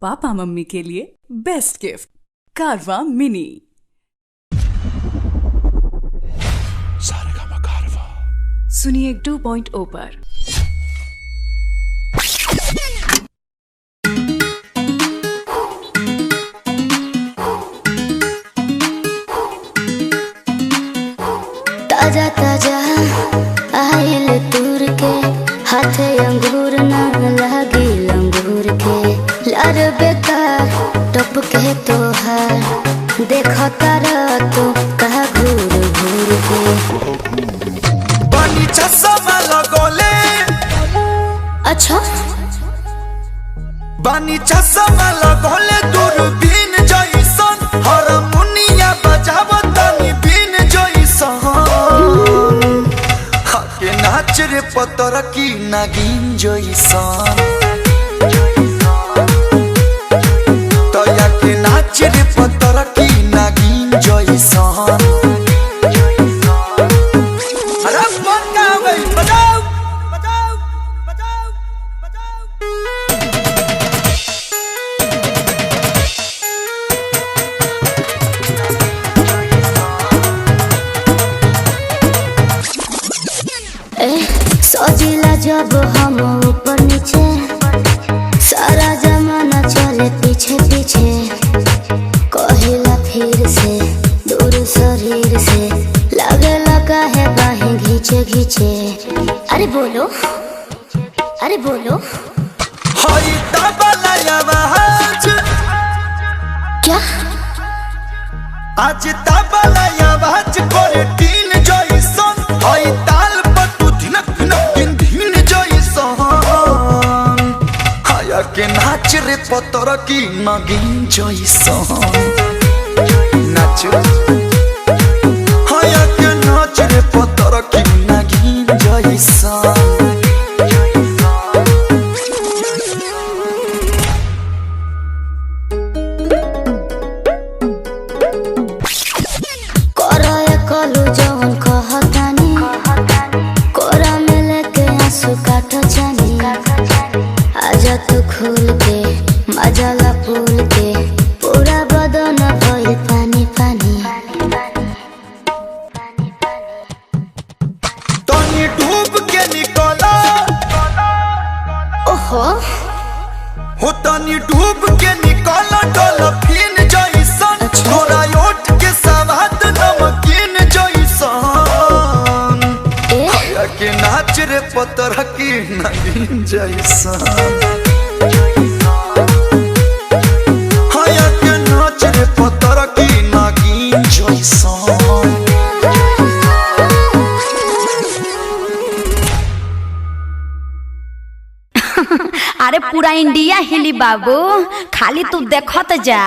Papa mummy के लिए best gift कारवा मिनी। सुनिए 2.0 पर। ताजा ताजा आयल तूर के हाथे अंगूर ना लागी लंगूर के लार बेकार टप के तोहार देखो तारा तो कहा घूर घूर के बनी चश्मा लगोले। अच्छा बनी चश्मा लगोले दूरबीन जइसन हारमोनिया बजावतनी बीन जइसन हके नाच रे पतर की नागिन जइसन तया के नाच रे पतर की नागिन जइसन। अरे बजाओ बजाओ बजाओ बजाओ बजाओ। सजिला जब हम ऊपर नीचे सारा जमाना चले पीछे पीछे कहिला फिर से दूर शरीर से लगे लगा है बाहें घींचे घींचे। अरे बोलो अरे बोलो हई तबला आवाज क्या आज तबला आवाज करे टीन जइसन हई ताल पर तू धिनक धिनक दिन दिन जइसन हाया के नाच रे पतर की नागिन जइसन नाच हाया के नाच रे पतर की नागिन जइसन। कलू जवन कहतानी कोरा में लेके आंसू काटो जानी आजा तू खुल के मजाला फूल के पूरा बदन भइल पानी पानी। तनी डूब के निकला ओहो हो तनी डूब के निकला डॉल्फिन जइसन तोरा ओठ के सवाद नमकीन जइसन हाया के नाच रे पतर की नागिन जइसन हाया के नाच रे पतर की नागिन जइसन। अरे पूरा इंडिया हिली बाबू, खाली तू देखत जा।